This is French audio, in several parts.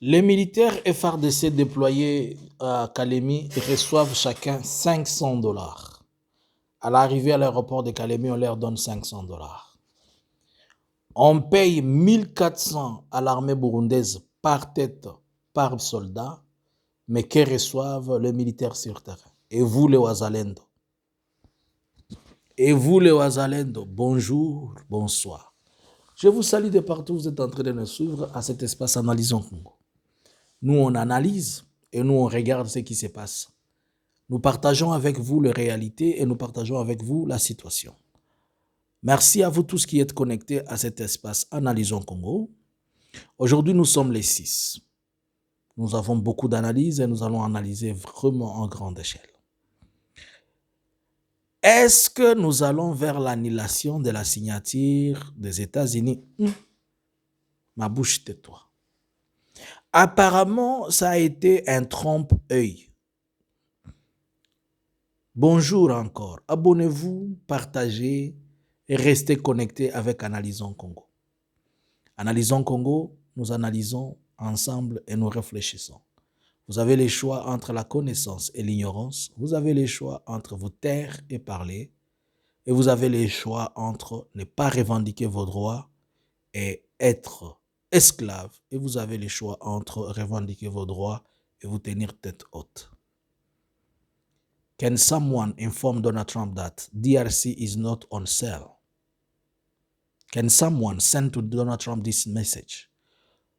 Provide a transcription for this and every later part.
Les militaires FARDC déployés à Kalemi reçoivent chacun 500 $. À l'arrivée à l'aéroport de Kalemi, on leur donne 500 $. On paye 1400 à l'armée burundaise par tête, par soldat, mais que reçoivent les militaires sur terrain. Et vous, les Wazalendo? Et vous, les Wazalendo, bonjour, bonsoir. Je vous salue de partout, vous êtes en train de nous suivre à cet espace Analysons Congo. Nous, on analyse et nous, on regarde ce qui se passe. Nous partageons avec vous les réalités et nous partageons avec vous la situation. Merci à vous tous qui êtes connectés à cet espace Analysons Congo. Aujourd'hui, nous sommes les 6. Nous avons beaucoup d'analyses et nous allons analyser vraiment en grande échelle. Est-ce que nous allons vers l'annulation de la signature des États-Unis? Ma bouche tais-toi. Apparemment, ça a été un trompe-œil. Bonjour encore. Abonnez-vous, partagez et restez connectés avec Analysons Congo. Analysons Congo, nous analysons ensemble et nous réfléchissons. Vous avez les choix entre la connaissance et l'ignorance. Vous avez les choix entre vous taire et parler. Et vous avez les choix entre ne pas revendiquer vos droits et être esclave. Et vous avez les choix entre revendiquer vos droits et vous tenir tête haute. Can someone inform Donald Trump that DRC is not on sale? Can someone send to Donald Trump this message?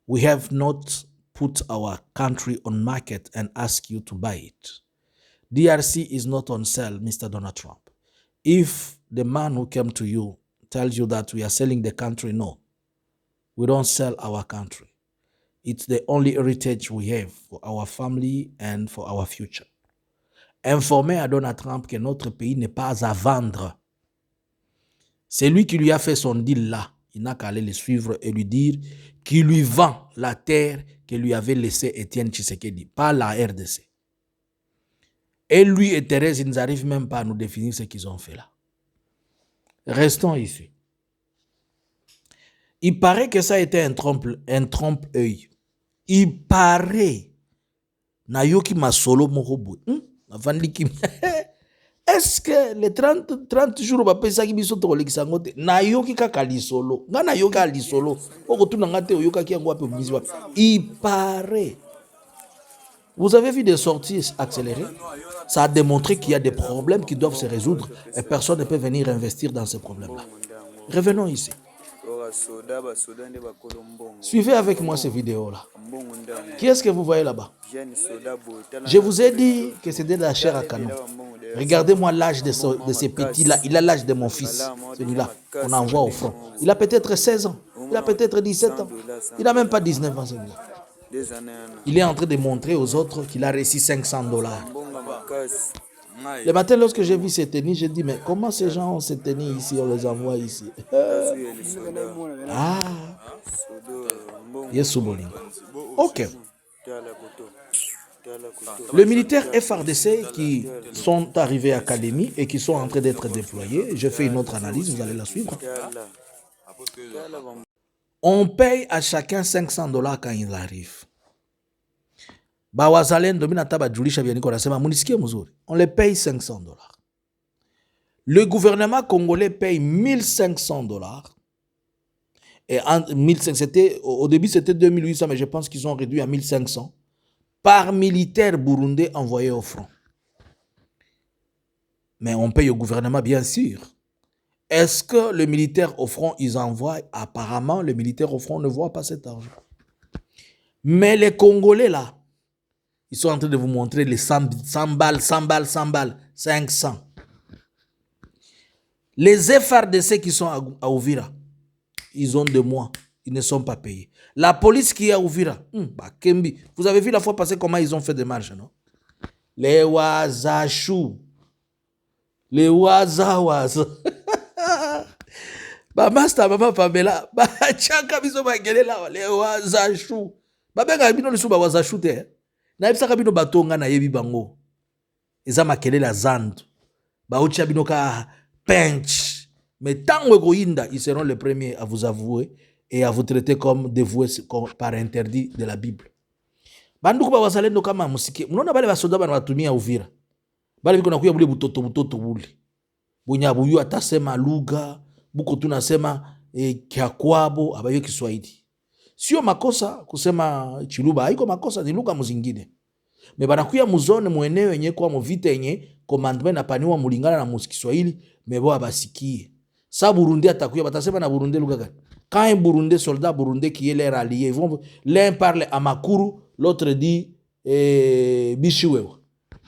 We have not put our country on market and ask you to buy it. DRC is not on sale, Mr. Donald Trump. If the man who came to you tells you that we are selling the country, no. We don't sell our country. It's the only heritage we have for our family and for our future. Informer à Donald Trump que notre pays n'est pas à vendre. C'est lui qui lui a fait son deal là. Il n'a qu'à aller le suivre et lui dire qu'il lui vend la terre que lui avait laissée Étienne Tshisekedi, pas la RDC. Et lui et Thérèse, ils n'arrivent même pas à nous définir ce qu'ils ont fait là. Restons ici. Il paraît que ça a été un trompe-œil. Il paraît. Nayoki Masolo Morobo. Est-ce que les 30 jours va pesa ki biso to kolekisa ngote nayoki kaka lisolo nga nayoki a lisolo okotuna ngate oyoka ki yango wapi omizi wapi. Il paraît. Vous avez vu des sorties accélérées? Ça a démontré qu'il y a des problèmes qui doivent se résoudre et personne ne peut venir investir dans ces problèmes-là. Revenons ici. Suivez avec moi ces vidéos-là. Qui est-ce que vous voyez là-bas? Je vous ai dit que c'était de la chair à canon. Regardez-moi l'âge de ces petits-là. Il a l'âge de mon fils, celui-là, qu'on envoie au front. Il a peut-être 16 ans. Il a peut-être 17 ans. Il n'a même pas 19 ans, celui-là. Il est en train de montrer aux autres qu'il a reçu 500 $. Le matin, lorsque j'ai vu ces tenues, j'ai dit, mais comment ces gens ont ces tenues ici, on les envoie ici? Ah, yes, ok. Les militaires FARDC qui sont arrivés à Kalemi et qui sont en train d'être déployés, je fais une autre analyse, vous allez la suivre. On paye à chacun 500 $ quand il arrive. On les paye 500 $. Le gouvernement congolais paye 1500 $. Et au début, c'était 2800, mais je pense qu'ils ont réduit à 1500 par militaire burundais envoyé au front. Mais on paye au gouvernement, bien sûr. Est-ce que les militaires au front, ils envoient? Apparemment, les militaires au front ne voient pas cet argent. Mais les Congolais, là, ils sont en train de vous montrer les 100 balles, 100 balles, 100 balles, 500. Les FARDC qui sont à Ouvira, ils ont 2 mois, ils ne sont pas payés. La police qui est à Ouvira, vous avez vu la fois passée comment ils ont fait des marches, non? Les Wazachou, les Wazawaza. Master, maman Pamela, tchaka biso bagele la, les Wazachou. Babenga bino lisu ba Wazachou te. Na ebisaka bino batonga na yebi bango. Eza makele la zandu. Ba ucha bino ka pinch. Mais tant que ils seront les premiers à vous avouer et à vous traiter comme dévoués par interdit de la Bible. Banduku ba wazalendo kama musikie. Mnaona bale basoda bana watumia Uvira. Bale biko nakuya bule butoto bule. Bunyabuyu atasema lugha, buko tunasema Kiakwabo abayo Kiswahili. Sio makosa kusema Chiluba, haiko makosa, ni lugha mzingine. Me banakuya muzone mweneo yenye kwa movite yenye commandement napaniwa mulingana na Kiswahili, mebo abasikie. Sa Burundi atakuya batasema na Burundi lugha gani? Quand un Burundais, soldat burundais qui est leur allié, l'un parle à Makuru, l'autre dit Bishiwewa.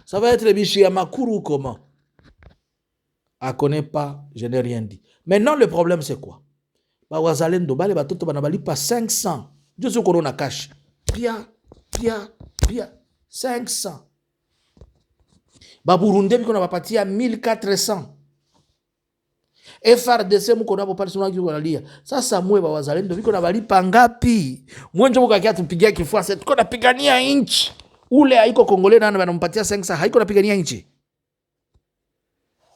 Ça va être Bishi à Makuru ou comment? Elle ne connaît pas, je n'ai rien dit. Maintenant, le problème, c'est quoi? Ba wazalendo, bale batoto banabali pas 500. Dieu sait qu'on a cash. Pia. 500. Ba Burundais, qu'on a parti à 1400. FRDC muko napo pale suna kitu wanalia. Sasa mwe ba wazalendo biko na balipa ngapi? Mwenje muko akia tupigia kifua sasa tuko napigania inchi. Ule haiko Kongole na banampatia 500 haiko napigania inchi.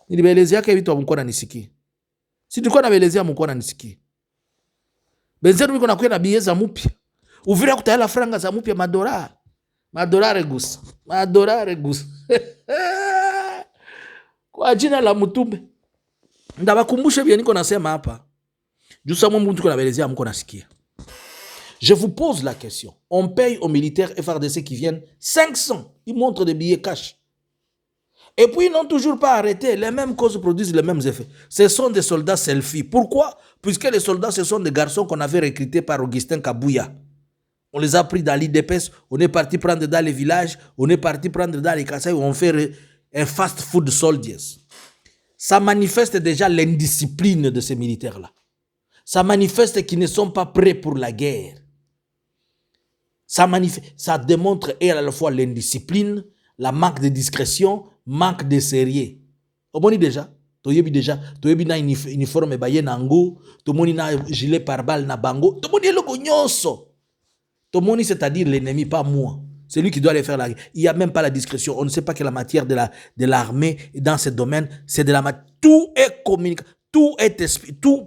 Nilibeelezea yake vitu mko na nisikie. Si tulikuwa nabeelezea mko na nisikie. Benzetu biko nakuya na bieza mpya. Uvira kutayala franga za mpya madolari. Madolari gusa. Kwa jina la Mutumbe. Ndabakumbushe bien niko nasema hapa. Jusa mwa mtu konabelezea mko nasikia. Je vous pose la question. On paye aux militaires FRDC qui viennent 500. Ils montrent des billets cash. Et puis ils n'ont toujours pas arrêté. Les mêmes causes produisent les mêmes effets. Ce sont des soldats selfie. Pourquoi? Puisque les soldats, ce sont des garçons qu'on avait recrutés par Augustin Kabouya. On les a pris dans l'IDPS. On est parti prendre dans les villages. On est parti prendre dans les Kassai. On fait un fast food soldiers. Ça manifeste déjà l'indiscipline de ces militaires-là. Ça manifeste qu'ils ne sont pas prêts pour la guerre. Ça démontre à la fois l'indiscipline, la manque de discrétion, manque de sérieux. Omoni déjà, toyebi na uniforme baye nango, tomoni na gilet pare-balles na bango, tomoni eloko nyonso. Tomoni c'est-à-dire l'ennemi, pas moi. C'est lui qui doit aller faire la guerre. Il n'y a même pas la discrétion. On ne sait pas que la matière de l'armée dans ce domaine, c'est de la matière. Tout est communiqué. Tout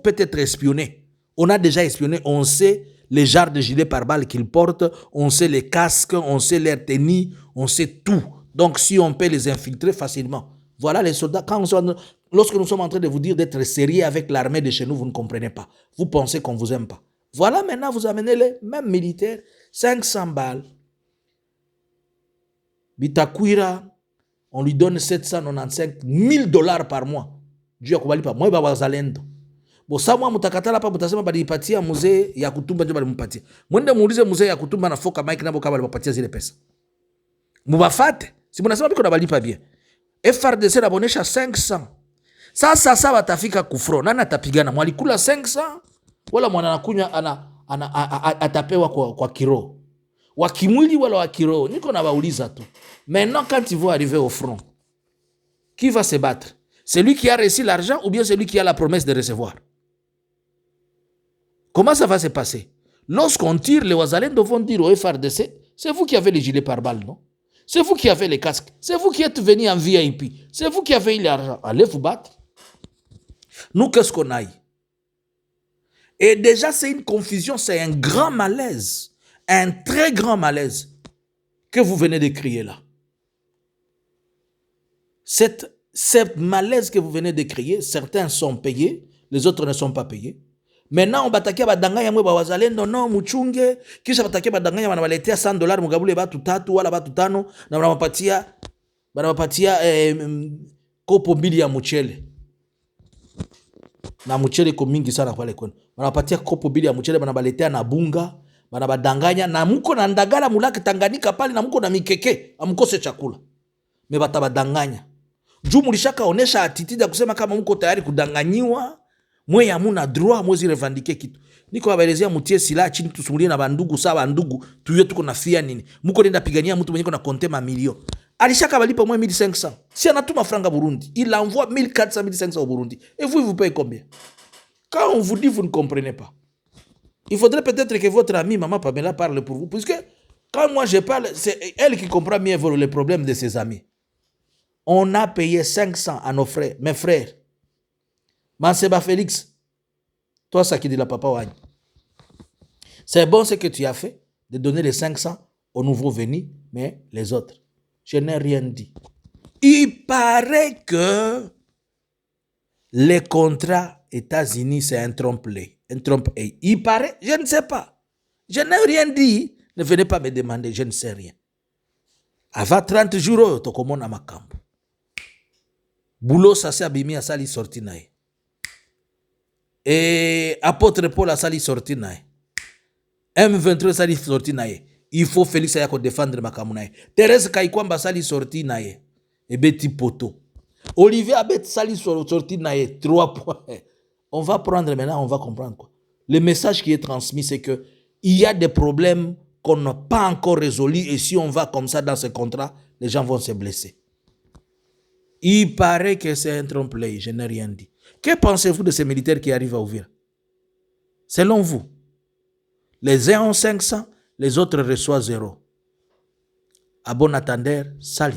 peut être espionné. On a déjà espionné. On sait les genres de gilets pare-balles qu'ils portent. On sait les casques. On sait leur tenue. On sait tout. Donc, si on peut les infiltrer facilement. Voilà les soldats. Lorsque nous sommes en train de vous dire d'être sérieux avec l'armée de chez nous, vous ne comprenez pas. Vous pensez qu'on ne vous aime pas. Voilà, maintenant, vous amenez les mêmes militaires. 500 balles. Bitakwira, on lui donne 795 000 $ par mois. Dieu akubali pa moi ba wazalendo. Bo sa mwa mutakatala pa mutasema balipatia mzee ya Kutumba ndio balimpatia. Mwende muulize mzee ya Kutumba na foka Mike nabo kama balipatia zile pesa. Mubafate. Si mnasema biko na balipa bien. FRDC nabonesha 500. Sasa watafika kufro. Nani atapigana? Mwalikula 500 wala mwana anakunywa atapewa kwa kiro. Wakimwili wala wakiro. Niko na bauliza tu. Maintenant, quand ils vont arriver au front, qui va se battre? Celui qui a reçu l'argent ou bien celui qui a la promesse de recevoir? Comment ça va se passer? Lorsqu'on tire, les Wazalendo vont dire au FRDC, c'est vous qui avez les gilets pare-balles, non? C'est vous qui avez les casques. C'est vous qui êtes venus en VIP. C'est vous qui avez eu l'argent. Allez vous battre. Nous, qu'est-ce qu'on a eu? Et déjà, c'est une confusion, c'est un grand malaise. Un très grand malaise que vous venez de créer là. Cette malaise que vous venez de créer, certains sont payés, les autres ne sont pas payés. Maintenant, on va attaquer badanganya mwe ba wazalendo non muchunge, kisha batakia badanganya wanawaletea $100 mugabule batu tatu wala batu tano na wanawapatia kopo mbili ya mchele. Na mchele iko mingi sana pale kwenu. Wanawapatia kopo mbili ya mchele banabaletea na bunga. Banabadanganya na muko na ndagala mulaki Tanganyika pale na muko na mikeke amukose chakula. Mebata badanganya. Juu mulishaka onesha attitude ya kusema kama muko tayari kudanganyiwa, mwe hamuna droit mwezi revendike kitu. Niko baelezea mutie silaha chini tusumulie na bandugu sawa bandugu tuyo tuko na fia nini. Muko nenda pigania mtu mwenye na konte mamilio. Alishaka balipa mwe 1500. Si anatuma franga Burundi, il envoie 1400 1500 au Burundi. Et vous payez combien? Quand on vous dit vous ne comprenez pas. Il faudrait peut-être que votre amie Maman Pamela parle pour vous. Puisque quand moi je parle, c'est elle qui comprend mieux les problèmes de ses amis. On a payé 500 à nos frères, mes frères. Manseba Félix, toi ça qui dit la papa Wany. C'est bon ce que tu as fait, de donner les 500 aux nouveaux venus, mais les autres. Je n'ai rien dit. Il paraît que les contrats États-Unis, c'est un trompe-l'œil. Un trompe-l'œil. Il paraît, je ne sais pas. Je n'ai rien dit. Ne venez pas me demander, je ne sais rien. Avant 30 jours, tu commences à ma camp. Boulot, ça s'est abîmé à sali sorti nae. Et apôtre Paul a sali sorti nae. M23 sali sorti nae. Il faut Félix Ayako défendre ma kamunae. Thérèse Kaikwamba sali sorti nae. Et Betty Poto. Olivier Abet sali sorti nae. 3 points. On va prendre maintenant, on va comprendre quoi. Le message qui est transmis, c'est que il y a des problèmes qu'on n'a pas encore résolus et si on va comme ça dans ce contrat, les gens vont se blesser. Il paraît que c'est un trompe-l'œil, je n'ai rien dit. Que pensez-vous de ces militaires qui arrivent à ouvrir? Selon vous, les uns ont 500, les autres reçoivent 0. À bon attendeur, salut.